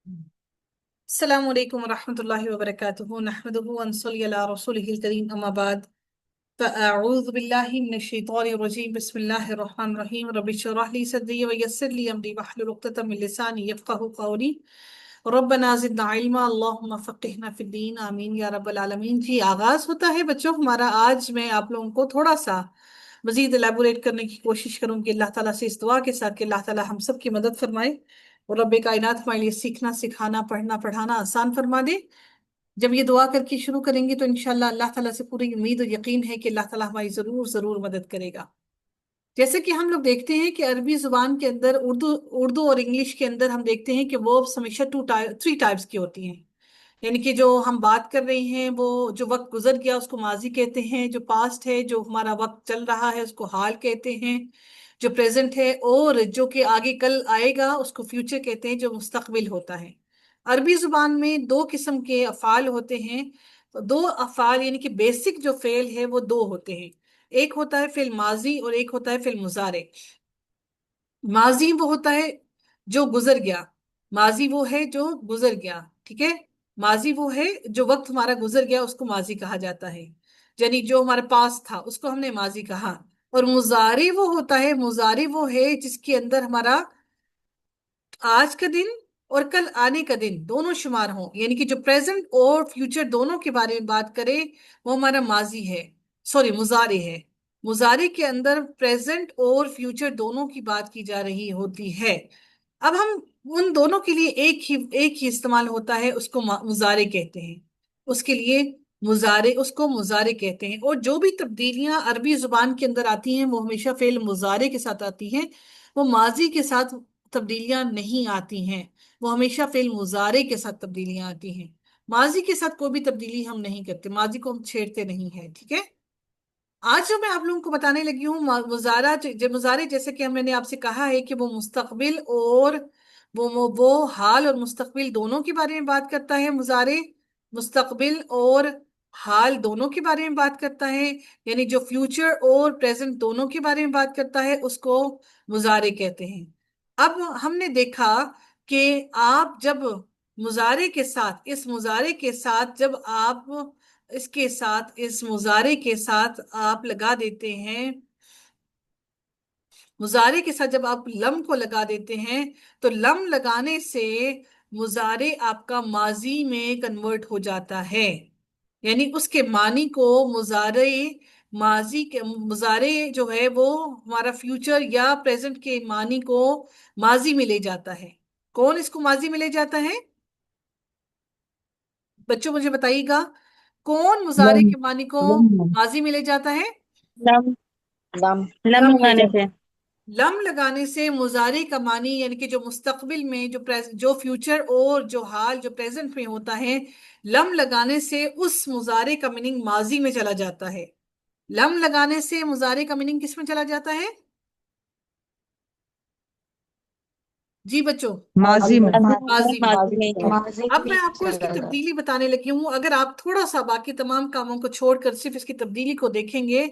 السلام عليكم ورحمة الله وبركاته نحمده ونصلي على رسوله الكريم أما بعد فأعوذ بالله من الشيطان الرجيم بسم الله الرحمن الرحيم رب اشرح لي صدري ويسر لي أمري واحلل عقدة من لساني يفقهوا قولي ربنا زدنا علما اللهم فقهنا في الدين آمین یا رب العالمین۔ جی آغاز ہوتا ہے بچوں ہمارا۔ آج میں آپ لوگوں کو تھوڑا سا مزید الیبوریٹ کرنے کی کوشش کروں گی اللہ تعالیٰ سے اس دعا کے ساتھ کہ اللہ تعالیٰ ہم سب کی مدد فرمائے اور رب کائنات ہمارے لیے سیکھنا سکھانا پڑھنا پڑھانا آسان فرما دے۔ جب یہ دعا کر کے شروع کریں گے تو انشاءاللہ اللہ تعالیٰ سے پوری امید اور یقین ہے کہ اللہ تعالیٰ ہماری ضرور ضرور مدد کرے گا۔ جیسے کہ ہم لوگ دیکھتے ہیں کہ عربی زبان کے اندر اردو اور انگلش کے اندر ہم دیکھتے ہیں کہ وربس ہمیشہ 3 ٹائپس کی ہوتی ہیں۔ یعنی کہ جو ہم بات کر رہے ہیں وہ جو وقت گزر گیا اس کو ماضی کہتے ہیں، جو پاسٹ ہے جو ہمارا وقت چل رہا ہے اس کو حال کہتے ہیں، جو پریزنٹ ہے اور جو کہ آگے کل آئے گا اس کو فیوچر کہتے ہیں، جو مستقبل ہوتا ہے۔ عربی زبان میں 2 قسم کے افعال ہوتے ہیں۔ 2 افعال یعنی کہ بیسک جو فعل ہے وہ 2 ہوتے ہیں، ایک ہوتا ہے فعل ماضی اور ایک ہوتا ہے فعل مضارع۔ ماضی وہ ہوتا ہے جو گزر گیا، ماضی وہ ہے جو گزر گیا، ٹھیک ہے۔ ماضی وہ ہے جو وقت ہمارا گزر گیا اس کو ماضی کہا جاتا ہے، یعنی جو ہمارے پاس تھا اس کو ہم نے ماضی کہا۔ اور مضارع وہ ہوتا ہے، مضارع وہ ہے جس کے اندر ہمارا آج کا دن اور کل آنے کا دن دونوں شمار ہوں، یعنی کہ جو پریزنٹ اور فیوچر دونوں کے بارے میں بات کرے وہ ہمارا ماضی ہے، سوری مضارع ہے۔ مضارع کے اندر پریزنٹ اور فیوچر دونوں کی بات کی جا رہی ہوتی ہے۔ اب ہم ان دونوں کے لیے ایک ہی استعمال ہوتا ہے، اس کو مضارع کہتے ہیں، اس کے لیے اس کو مضارع کہتے ہیں۔ اور جو بھی تبدیلیاں عربی زبان کے اندر آتی ہیں وہ ہمیشہ فعل مضارع کے ساتھ آتی ہیں، وہ ماضی کے ساتھ تبدیلیاں نہیں آتی ہیں، وہ ہمیشہ فعل مضارع کے ساتھ تبدیلیاں آتی ہیں۔ ماضی کے ساتھ کوئی بھی تبدیلی ہم نہیں کرتے، ماضی کو ہم چھیڑتے نہیں ہیں، ٹھیک ہے۔ آج جو میں آپ لوگوں کو بتانے لگی ہوں مضارع جیسے کہ میں نے آپ سے کہا ہے کہ وہ مستقبل اور وہ حال اور مستقبل دونوں کے بارے میں بات کرتا ہے۔ مضارع مستقبل اور حال دونوں کے بارے میں بات کرتا ہے، یعنی جو فیوچر اور پریزنٹ دونوں کے بارے میں بات کرتا ہے اس کو مضارع کہتے ہیں۔ اب ہم نے دیکھا کہ آپ جب اس مضارع کے ساتھ جب آپ اس مضارع کے ساتھ آپ لگا دیتے ہیں، مضارع کے ساتھ جب آپ لم کو لگا دیتے ہیں تو لم لگانے سے مضارع آپ کا ماضی میں کنورٹ ہو جاتا ہے، یعنی اس کے معنی کو مضارع جو ہے وہ ہمارا فیوچر یا پریزنٹ کے معنی کو ماضی میں لے جاتا ہے۔ کون اس کو ماضی میں لے جاتا ہے بچوں؟ مجھے بتائیے گا کون مضارع لم کے معنی کو لم ماضی میں لے جاتا ہے؟ لم لم لم لم لے لگانے جاتا سے ہے۔ لم لگانے سے مضارع کا معنی یعنی کہ جو مستقبل میں جو فیوچر اور جو حال جو پریزنٹ میں ہوتا ہے، لم لگانے سے اس مضارع کا میننگ ماضی میں چلا جاتا ہے۔ لم لگانے سے مضارع کا میننگ کس میں چلا جاتا ہے؟ جی بچوں، ماضی میں ماضی میں۔ ماضی میں اب میں آپ کو اس کی تبدیلی بتانے لگی ہوں، اگر آپ تھوڑا سا باقی تمام کاموں کو چھوڑ کر صرف اس کی تبدیلی کو دیکھیں گے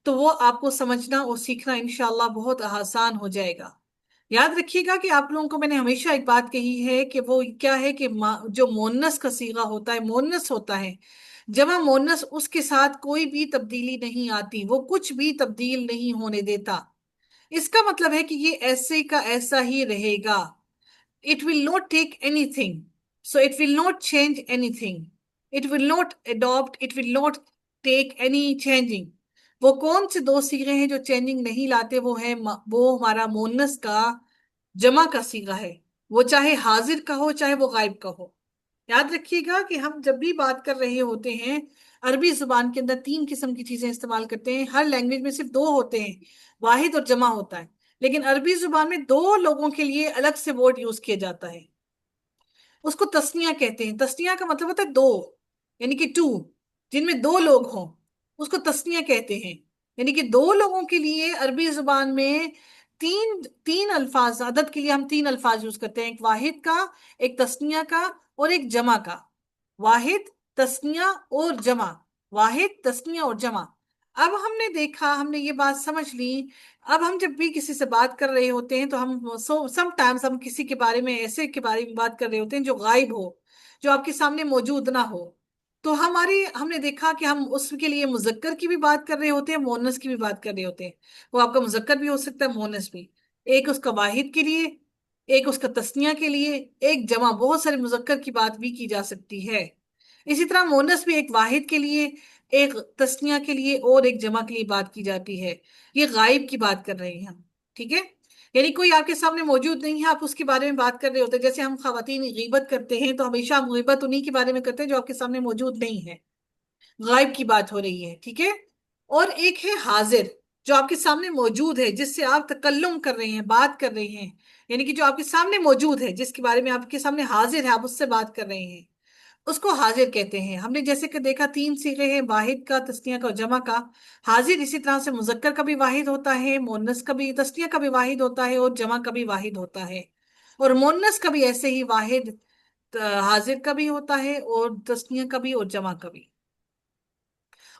تو وہ آپ کو سمجھنا اور سیکھنا انشاءاللہ بہت آسان ہو جائے گا۔ یاد رکھیے گا کہ آپ لوگوں کو میں نے ہمیشہ ایک بات کہی ہے کہ وہ کیا ہے کہ جو مونس کا صیغہ ہوتا ہے، مونس ہوتا ہے، جمع مونس، اس کے ساتھ کوئی بھی تبدیلی نہیں آتی، وہ کچھ بھی تبدیل نہیں ہونے دیتا۔ اس کا مطلب ہے کہ یہ ایسے کا ایسا ہی رہے گا۔ It will not take anything. So it will not change anything. It will not adopt. It will not take any changing. وہ کون سے 2 صیغے ہیں جو چینجنگ نہیں لاتے؟ وہ ہمارا مونس کا جمع کا صیغہ ہے، وہ چاہے حاضر کا ہو چاہے وہ غائب کا ہو۔ یاد رکھیے گا کہ ہم جب بھی بات کر رہے ہوتے ہیں عربی زبان کے اندر 3 قسم کی چیزیں استعمال کرتے ہیں۔ ہر لینگویج میں صرف 2 ہوتے ہیں، واحد اور جمع ہوتا ہے، لیکن عربی زبان میں 2 لوگوں کے لیے الگ سے ورڈ یوز کیا جاتا ہے، اس کو تسنیہ کہتے ہیں۔ تسنیہ کا مطلب ہوتا ہے 2، یعنی کہ 2، جن میں 2 لوگ ہوں اس کو تسنیہ کہتے ہیں۔ یعنی کہ 2 لوگوں کے لیے عربی زبان میں تین الفاظ، عدد کے لیے ہم 3 الفاظ یوز کرتے ہیں، ایک واحد کا، ایک تسنیہ کا اور ایک جمع کا۔ واحد، تسنیہ اور جمع، واحد، تسنیہ اور جمع۔ اب ہم نے دیکھا، ہم نے یہ بات سمجھ لی، اب ہم جب بھی کسی سے بات کر رہے ہوتے ہیں تو ہم سم ٹائمز ہم کسی کے بارے میں، ایسے کے بارے میں بات کر رہے ہوتے ہیں جو غائب ہو، جو آپ کے سامنے موجود نہ ہو، تو ہم نے دیکھا کہ ہم اس کے لیے مذکر کی بھی بات کر رہے ہوتے ہیں، مؤنث کی بھی بات کر رہے ہوتے ہیں۔ وہ آپ کا مذکر بھی ہو سکتا ہے، مؤنث بھی، ایک اس کا واحد کے لیے، ایک اس کا تثنیہ کے لیے، ایک جمع، بہت سارے مذکر کی بات بھی کی جا سکتی ہے۔ اسی طرح مؤنث بھی ایک واحد کے لیے، ایک تثنیہ کے لیے اور ایک جمع کے لیے بات کی جاتی ہے۔ یہ غائب کی بات کر رہے ہیں ہم، ٹھیک ہے؟ یعنی کوئی آپ کے سامنے موجود نہیں ہے، آپ اس کے بارے میں بات کر رہے ہوتے ہیں۔ جیسے ہم خواتین غیبت کرتے ہیں تو ہمیشہ ہم غیبت انہی کے بارے میں کرتے ہیں جو آپ کے سامنے موجود نہیں ہے، غائب کی بات ہو رہی ہے، ٹھیک ہے؟ اور ایک ہے حاضر، جو آپ کے سامنے موجود ہے، جس سے آپ تکلم کر رہے ہیں، بات کر رہے ہیں، یعنی کہ جو آپ کے سامنے موجود ہے، جس کے بارے میں آپ کے سامنے حاضر ہے، آپ اس سے بات کر رہے ہیں، اس کو حاضر کہتے ہیں۔ ہم نے جیسے کہ دیکھا 3 صیغے ہیں، واحد کا، تثنیہ کا اور جمع کا۔ حاضر اسی طرح سے مذکر کا بھی واحد ہوتا ہے، مؤنث کا بھی، تثنیہ کا بھی واحد ہوتا ہے اور جمع کا بھی واحد ہوتا ہے، اور مؤنث کا بھی ایسے ہی واحد حاضر کا بھی ہوتا ہے اور تثنیہ کا بھی اور جمع کا بھی۔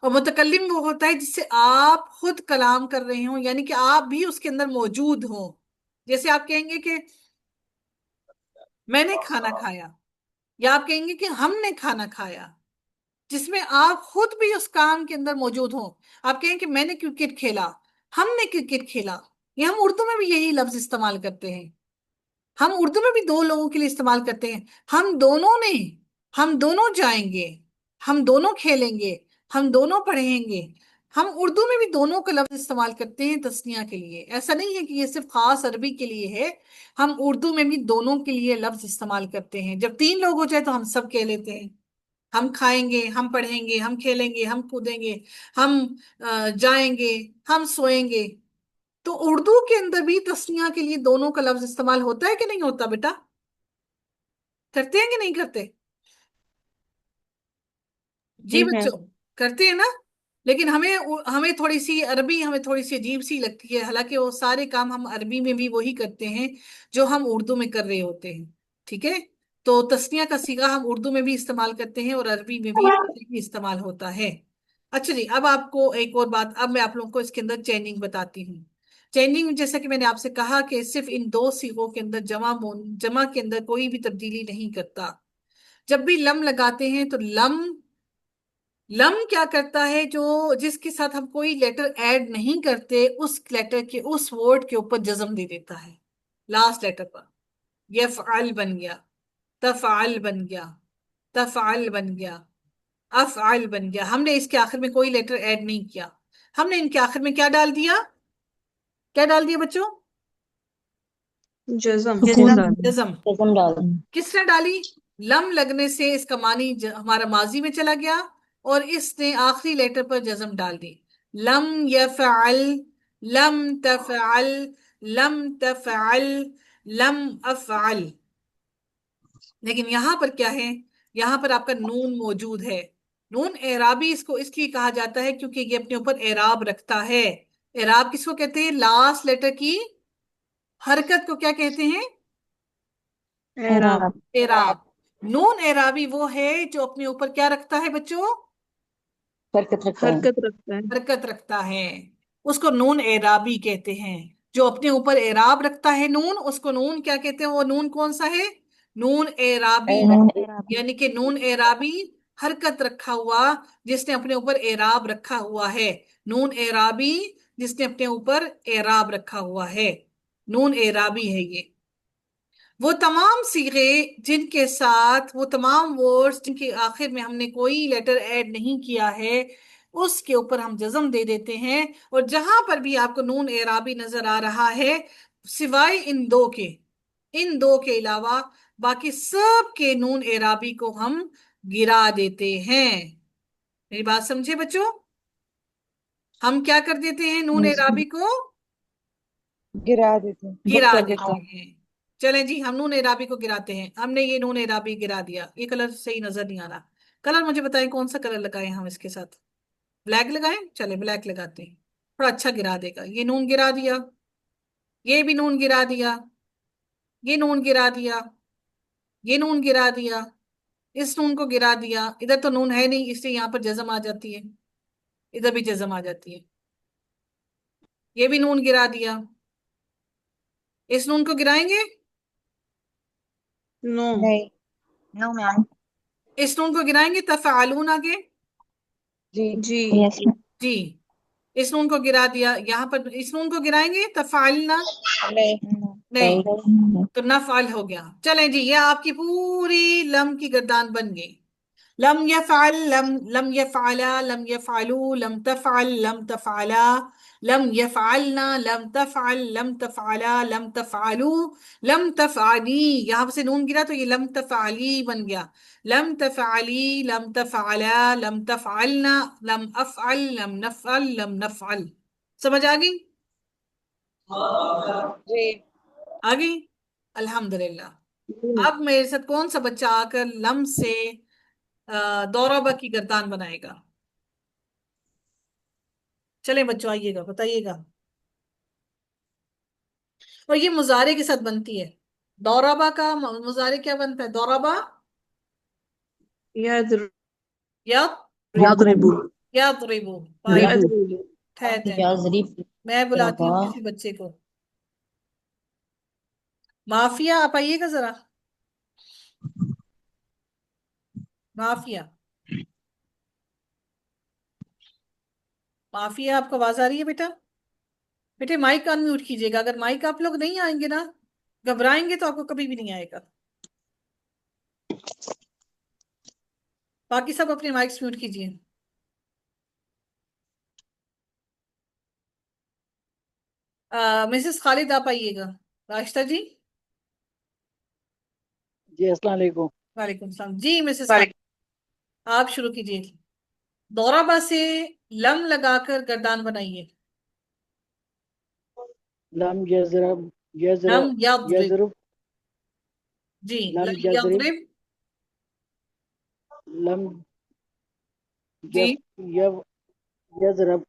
اور متکلم وہ ہوتا ہے جس سے آپ خود کلام کر رہے ہوں، یعنی کہ آپ بھی اس کے اندر موجود ہوں۔ جیسے آپ کہیں گے کہ میں نے کھانا کھایا، یا آپ کہیں گے کہ ہم نے کھانا کھایا، جس میں آپ خود بھی اس کام کے اندر موجود ہوں۔ آپ کہیں کہ میں نے کرکٹ کھیلا، ہم نے کرکٹ کھیلا، یہ ہم اردو میں بھی یہی لفظ استعمال کرتے ہیں۔ ہم اردو میں بھی 2 لوگوں کے لیے استعمال کرتے ہیں، ہم دونوں نے، ہم دونوں جائیں گے، ہم دونوں کھیلیں گے، ہم دونوں پڑھیں گے۔ ہم اردو میں بھی دونوں کا لفظ استعمال کرتے ہیں تثنیہ کے لیے۔ ایسا نہیں ہے کہ یہ صرف خاص عربی کے لیے ہے، ہم اردو میں بھی دونوں کے لیے لفظ استعمال کرتے ہیں۔ جب 3 لوگ ہو جائے تو ہم سب کہہ لیتے ہیں، ہم کھائیں گے، ہم پڑھیں گے، ہم کھیلیں گے، ہم کودیں گے، ہم جائیں گے، ہم سوئیں گے۔ تو اردو کے اندر بھی تثنیہ کے لیے دونوں کا لفظ استعمال ہوتا ہے کہ نہیں ہوتا بیٹا؟ کرتے ہیں کہ نہیں کرتے؟ جی جی ہے۔ بچوں، کرتے ہیں نا؟ لیکن ہمیں تھوڑی سی عربی، ہمیں تھوڑی سی عجیب سی لگتی ہے، حالانکہ وہ سارے کام ہم عربی میں بھی وہی کرتے ہیں جو ہم اردو میں کر رہے ہوتے ہیں، ٹھیک ہے؟ تو تثنیہ کا صیغہ ہم اردو میں بھی استعمال کرتے ہیں اور عربی میں بھی استعمال ہوتا ہے۔ اچھا جی، اب آپ کو ایک اور بات، اب میں آپ لوگوں کو اس کے اندر چینجنگ بتاتی ہوں۔ چینجنگ جیسا کہ میں نے آپ سے کہا کہ صرف ان 2 صیغوں کے اندر جمع کے اندر کوئی بھی تبدیلی نہیں کرتا۔ جب بھی لم لگاتے ہیں تو لم کیا کرتا ہے، جو جس کے ساتھ ہم کوئی لیٹر ایڈ نہیں کرتے، اس لیٹر کے، اس ورڈ کے اوپر جزم دے دیتا ہے، لاسٹ لیٹر پر۔ یفعل بن گیا، تفعل بن گیا، تفعل بن گیا، افعل بن گیا۔ ہم نے اس کے آخر میں کوئی لیٹر ایڈ نہیں کیا، ہم نے ان کے آخر میں کیا ڈال دیا؟ کیا ڈال دیا بچوں؟ جزم جزم۔ جزم ڈال۔ کس نے ڈالی؟ لم لگنے سے اس کا معنی ہمارا ماضی میں چلا گیا اور اس نے آخری لیٹر پر جزم ڈال دی۔ لم یفعل، لم تفعل، لم تفعل، لم افعل۔ لیکن یہاں پر کیا ہے؟ یہاں پر آپ کا نون موجود ہے۔ نون اعرابی اس کی کہا جاتا ہے کیونکہ یہ اپنے اوپر اعراب رکھتا ہے۔ اعراب کس کو کہتے ہیں؟ لاسٹ لیٹر کی حرکت کو کیا کہتے ہیں؟ اعراب۔ اعراب۔ نون اعرابی وہ ہے جو اپنے اوپر کیا رکھتا ہے بچوں؟ حرکت رکھتا ہے۔ حرکت رکھتا ہے۔ حرکت رکھتا ہے، اس کو نون اعرابی کہتے ہیں۔ جو اپنے اوپر اعراب رکھتا ہے نون، اس کو نون کیا کہتے ہیں؟ وہ نون کون سا ہے؟ نون اعرابی۔ یعنی کہ نون اعرابی، حرکت رکھا ہوا، جس نے اپنے اوپر اعراب رکھا ہوا ہے۔ نون اعرابی جس نے اپنے اوپر اعراب رکھا ہوا ہے، نون اعرابی ہے یہ۔ وہ تمام صیغے جن کے ساتھ، وہ تمام ورڈز جن کے آخر میں ہم نے کوئی لیٹر ایڈ نہیں کیا ہے، اس کے اوپر ہم جزم دے دیتے ہیں۔ اور جہاں پر بھی آپ کو نون اعرابی نظر آ رہا ہے، سوائے ان 2 کے، ان 2 کے علاوہ باقی سب کے نون اعرابی کو ہم گرا دیتے ہیں۔ میری بات سمجھے بچوں؟ ہم کیا کر دیتے ہیں؟ نون اعرابی کو گرا دیتے گرا دیتے ہیں۔ چلیں جی، ہم نون اعرابی کو گراتے ہیں۔ ہم نے یہ نون اعرابی گرا دیا۔ یہ کلر صحیح نظر نہیں آ رہا، کلر مجھے بتائیں کون سا کلر لگائیں ہم اس کے ساتھ؟ بلیک لگائیں؟ چلے بلیک لگاتے ہیں، تھوڑا اچھا گرا دے گا۔ یہ نون گرا دیا، یہ بھی نون گرا دیا، یہ نون گرا دیا، یہ نون گرا دیا، اس نون کو گرا دیا۔ ادھر تو نون ہے نہیں، اس لیے یہاں پر جزم آ جاتی ہے۔ ادھر بھی جزم آ جاتی ہے. یہ بھی نون گرا دیا. اس نون کو گرائیں گے؟ نو. نہیں. نو میم. اس نون کو گرائیں گے تفعلون آگے. جی. جی. یس. جی. اس نون کو گرا دیا. یہاں پر اس نون کو گرائیں گے تفعلنا. نہیں. نہیں تو نفعل ہو گیا. چلیں جی، یہ آپ کی پوری لم کی گردان بن گئی. لم يفعل، لم يفعلا، لم يفعلوا، لم تفعل، لم تفعلا، لم يفعلنا، لم تفعل، لم تفعلا، لم تفعلوا، لم تفعلی. یہاں سے نون گرا تو یہ لم تفعلی بن گیا. لم تفعلی، لم تفعلا، لم تفعلنا، لم افعل، لم نفعل، لم نفعل. سمجھ آ گئی؟ جی. آ گئی؟ الحمدللہ. اب میرے ساتھ کون سا بچہ آ کر لم سے دورابا کی گردان بنائے گا؟ چلیں بچوں آئیے گا، بتائیے گا. اور یہ مضارع کے ساتھ بنتی ہے. دورابا کا مضارع کیا بنتا ہے؟ دورابا يضرب. یا يضرب. یضربو. يضرب. ٹھہر جائیں، یضرب. میں بلاتی ہوں کسی بچے کو. معافیہ آپ آئیے گا ذرا. معافیہ، معافیہ آپ کو آواز آ رہی ہے بیٹا؟ بیٹے مائک آن میوٹ کیجیے گا. اگر مائک آپ لوگ نہیں آئیں گے نا، گھبرائیں گے تو آپ کو کبھی بھی نہیں آئے گا. باقی سب اپنے مائکس میوٹ کیجیے. مسز خالد آپ آئیے گا. راشتہ جی. جی السلام علیکم. وعلیکم السلام. جی مسز خالد آپ شروع کیجیے. دورابا سے لم لگا کر گردان بنائیے. لم یضرب، لم یضرب، یضرب. یضرب، جی لم لم یضرب، یضرب. لم جی یضرب، لم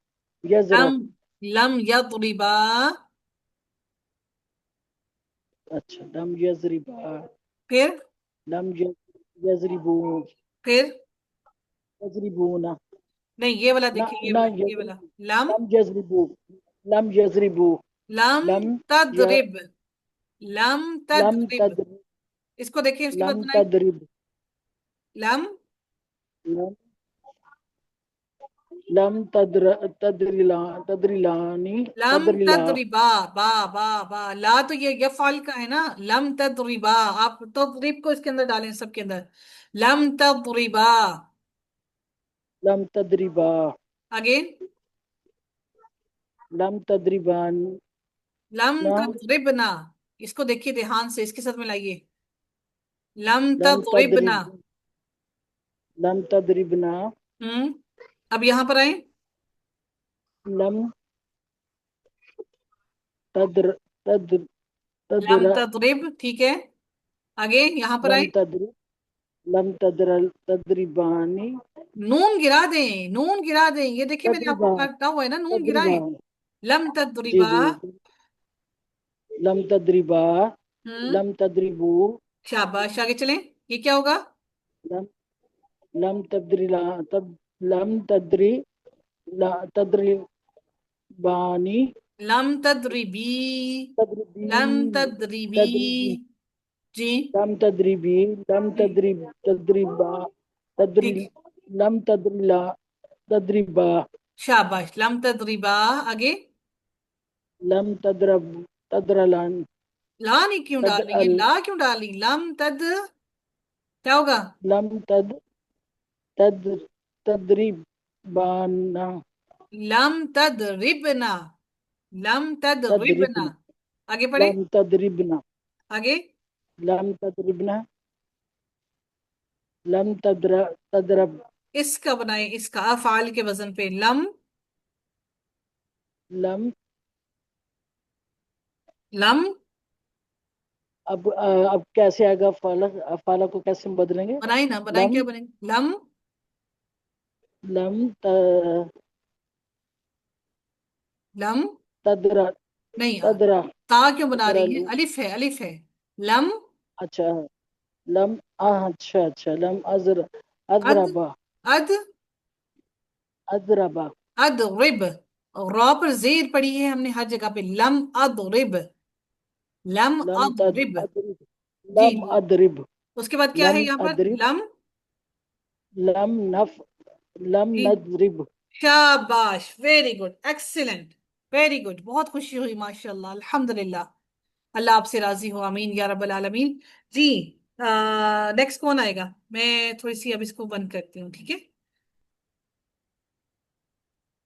یضرب. لم یضربا. اچھا لم یضربا، پھر لم یضربو، پھر یضربونا. نہیں، یہ والا نہ دیکھیں، نہ یہ والا لم. لم یضربو، لم یضربو، لم لم تضرب. لم لم تضرب. تضرب، اس کو دیکھیں، اس کے بعد لم بنائیں. تضرب، لم لم لم تدرلانی، لم تدرلا. تضربا. با با با لا تو یہ یفعل کا ہے نا. لم تضربا، آپ تضرب کو اس کے اندر ڈالیں، سب کے اندر. لم تضربا. لم تدربا، اگین. لم تدربان. لم نہ تضربنا. اس کو دیکھیے دھیان سے، اس کے ساتھ ملائیے. لم لم تضربنا. تدرب، لم تدربنا. اب یہاں پر آئیں. لم تدر تدر لم تدر تضرب، ٹھیک ہے. آگے یہاں پر لم آئیں. تدرب، لم تدربانی. نون گرا دیں، نون گرا دیں. یہ دیکھیے میں نے آپ کو تدریبا، کہا ہوا ہے نا، نون تدریبا. گرائیں. لم جی تضربا. جی. لم تدریبا، ہوں لم تدریبو. شاباش. آگے چلیں. یہ کیا ہوگا؟ لم لم تدریلا، لم تدری، تدریبانی. لم تضربی. تدریبی، لم تضربی. تدریبی. جی لم تدریبی، لم تدریب، تدریبا، تدری. ٹھیک. لم تدریلا، تدریبا. شاباش. لم تضربا. آگے. لم تدرب، تدرلان. لا نہیں کیوں ڈال رہی؟ یہ تدعل، لا کیوں ڈالی؟ لم تد کیا ہوگا؟ لم تد تدریبانا. لم تضربنا. لم تضربنا. تدریبنا، آگے پڑھیں. لم تدریبنا، آگے. لم تدریبنا. لم تدرب. اس کا بنائیں، اس کا افعال کے وزن پہ. لم لم. لم اب کیسے آئے گا فعلا کو کیسے بدلیں گے؟ بنائیں نا، بنائیں. لم کیا بنائیں؟ لم لم لم تدرا، نہیں، تدرا، تا کیوں بنا رہی ہے؟ تدرلو. الف ہے، الف ہے. لم اچھا لم، اچھا لم اد ادربا، اد ادربا. اضرب، را پر زیر پڑی ہے ہم نے ہر جگہ پہ، لم اضرب، لم لم اضرب، أضرب جی لم أضرب اس کے بعد کیا ہے لم یہاں پر؟ أضرب لم، لم نف لم جی نضرب. شاباش، very good, excellent, very good, بہت خوشی ہوئی ماشاء اللہ، الحمد للہ، اللہ آپ سے راضی ہو، آمین یا رب العالمین۔ جی نیکسٹ کون آئے گا؟ میں تھوڑی سی اب اس کو بند کرتی ہوں، ٹھیک ہے؟